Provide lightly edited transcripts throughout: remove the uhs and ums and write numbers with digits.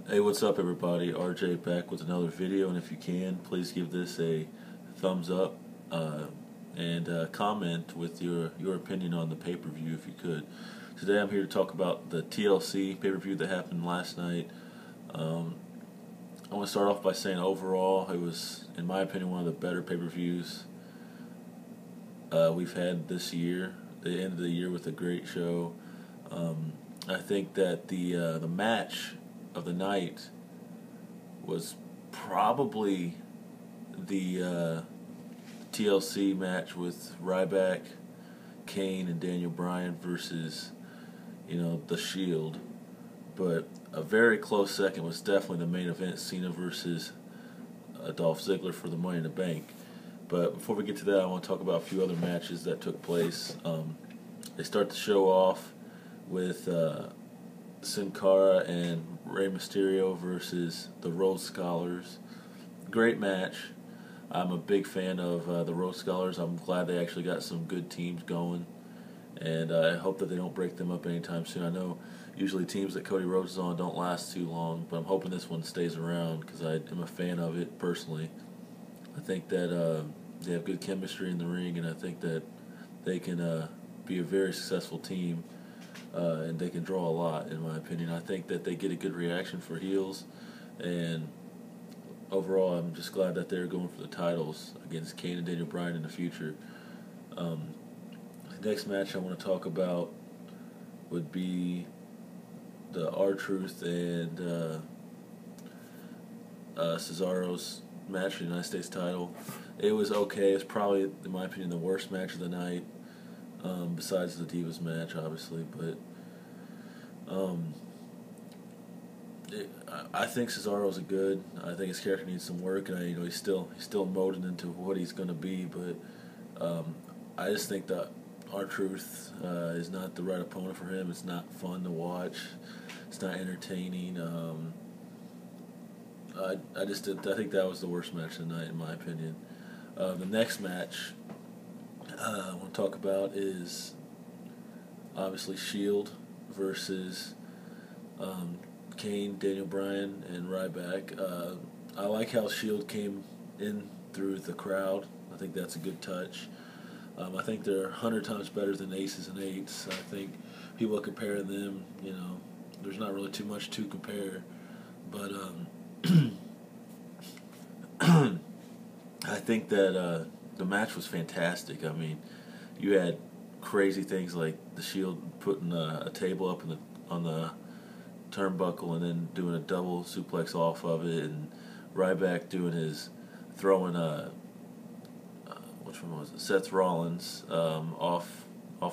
Hey, what's up, everybody? RJ back with another video, and if you can, please give this a thumbs up and comment with your opinion on the pay-per-view if you could. Today I'm here to talk about the TLC pay-per-view that happened last night. I want to start off by saying overall it was, in my opinion, one of the better pay-per-views we've had this year. The end of the year with a great show. I think that the match of the night was probably the TLC match with Ryback, Kane, and Daniel Bryan versus, The Shield. But a very close second was definitely the main event, Cena versus Dolph Ziggler for the Money in the Bank. But before we get to that, I want to talk about a few other matches that took place. They start the show off with Sin Cara and Rey Mysterio versus the Rhodes Scholars. Great match. I'm a big fan of the Rhodes Scholars. I'm glad they actually got some good teams going, and I hope that they don't break them up anytime soon. I know usually teams that Cody Rhodes is on don't last too long, but I'm hoping this one stays around because I am a fan of it personally. I think that they have good chemistry in the ring, and I think that they can be a very successful team. And they can draw a lot, in my opinion. I think that they get a good reaction for heels, and overall, I'm just glad that they're going for the titles against Kane and Daniel Bryan in the future. The next match I want to talk about would be the R-Truth and Cesaro's match for the United States title. It was okay. It's probably, in my opinion, the worst match of the night. Besides the Divas match, obviously, but I think Cesaro's good. I think his character needs some work, and he's still molding into what he's going to be. But I just think that R-Truth is not the right opponent for him. It's not fun to watch. It's not entertaining. I think that was the worst match of the night, in my opinion. The next match I want to talk about is obviously Shield versus Kane, Daniel Bryan, and Ryback. I like how Shield came in through the crowd. I think that's a good touch. I think they're 100 times better than Aces and Eights. I think people compare them, there's not really too much to compare. But I think that the match was fantastic. I mean, you had crazy things like the Shield putting a table up on the turnbuckle and then doing a double suplex off of it, and Ryback throwing which one was it? Seth Rollins off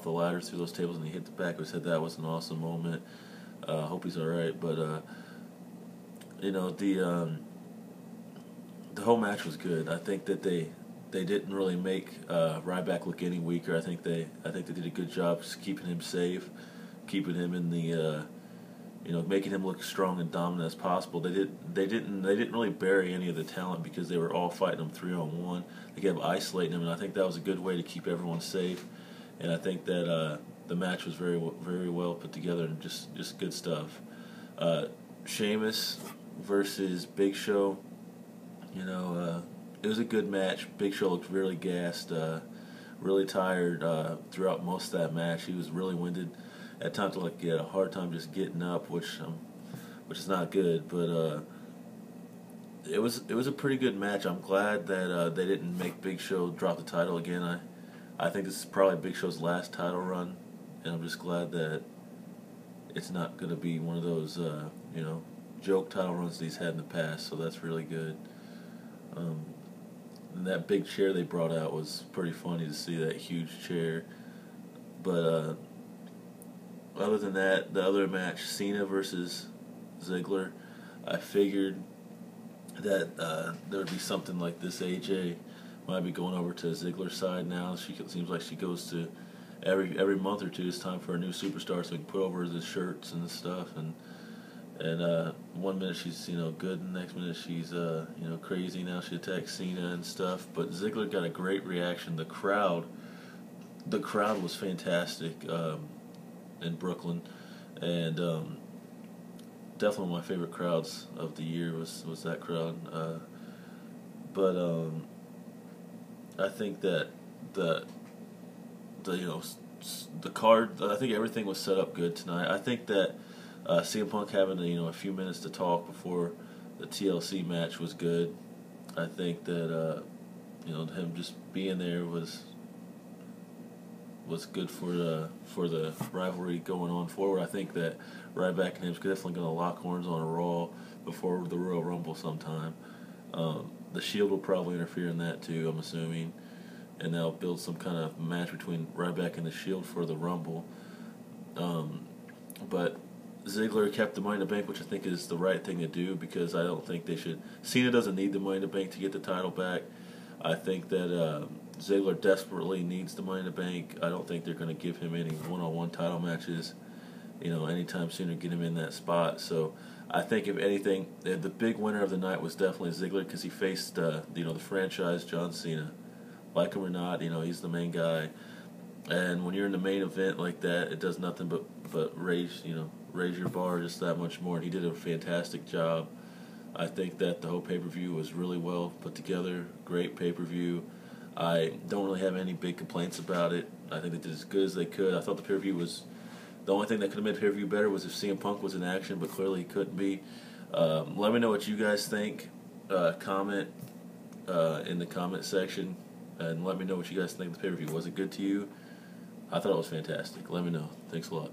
the ladder through those tables, and he hit the back of his head. That was an awesome moment. Hope he's all right. But the whole match was good. I think that they didn't really make Ryback look any weaker. I think they did a good job just keeping him safe, keeping him in the making him look strong and dominant as possible. They didn't really bury any of the talent because they were all fighting him 3-on-1. They kept isolating him, and I think that was a good way to keep everyone safe. And I think that the match was very well put together and just good stuff. Sheamus versus Big Show. It was a good match. Big Show looked really gassed, really tired throughout most of that match. He was really winded. At times, he had a hard time just getting up, which is not good. But it was a pretty good match. I'm glad that they didn't make Big Show drop the title again. I think this is probably Big Show's last title run, and I'm just glad that it's not going to be one of those joke title runs that he's had in the past. So that's really good. And that big chair they brought out was pretty funny to see, that huge chair. But other than that, the other match, Cena versus Ziggler, I figured that there would be something like this. AJ might be going over to Ziggler's side now. She seems like she goes to every month or two. It's time for a new superstar, so we can put over the shirts and stuff. And 1 minute she's good, and the next minute she's crazy. Now she attacks Cena and stuff. But Ziggler got a great reaction. The crowd was fantastic in Brooklyn, and definitely one of my favorite crowds of the year was that crowd. But I think that the the card. I think everything was set up good tonight. I think that CM Punk having a few minutes to talk before the TLC match was good. I think that him just being there was good for the rivalry going on forward. I think that Ryback and him's definitely going to lock horns on a Raw before the Royal Rumble sometime. The Shield will probably interfere in that too, I'm assuming, and they'll build some kind of match between Ryback and the Shield for the Rumble. But Ziggler kept the Money in the Bank, which I think is the right thing to do, because I don't think they should. Cena doesn't need the Money in the Bank to get the title back. I think that Ziggler desperately needs the Money in the Bank. I don't think they're going to give him any one-on-one title matches, anytime soon, or get him in that spot. So I think, if anything, the big winner of the night was definitely Ziggler, because he faced the franchise John Cena. Like him or not, he's the main guy. And when you're in the main event like that, it does nothing but raise your bar just that much more. And he did a fantastic job. I think that the whole pay-per-view was really well put together. Great pay-per-view. I don't really have any big complaints about it. I think they did as good as they could. I thought the pay-per-view was... The only thing that could have made the pay-per-view better was if CM Punk was in action, but clearly he couldn't be. Let me know what you guys think. Comment in the comment section. And let me know what you guys think of the pay-per-view. Was it good to you? I thought it was fantastic. Let me know. Thanks a lot.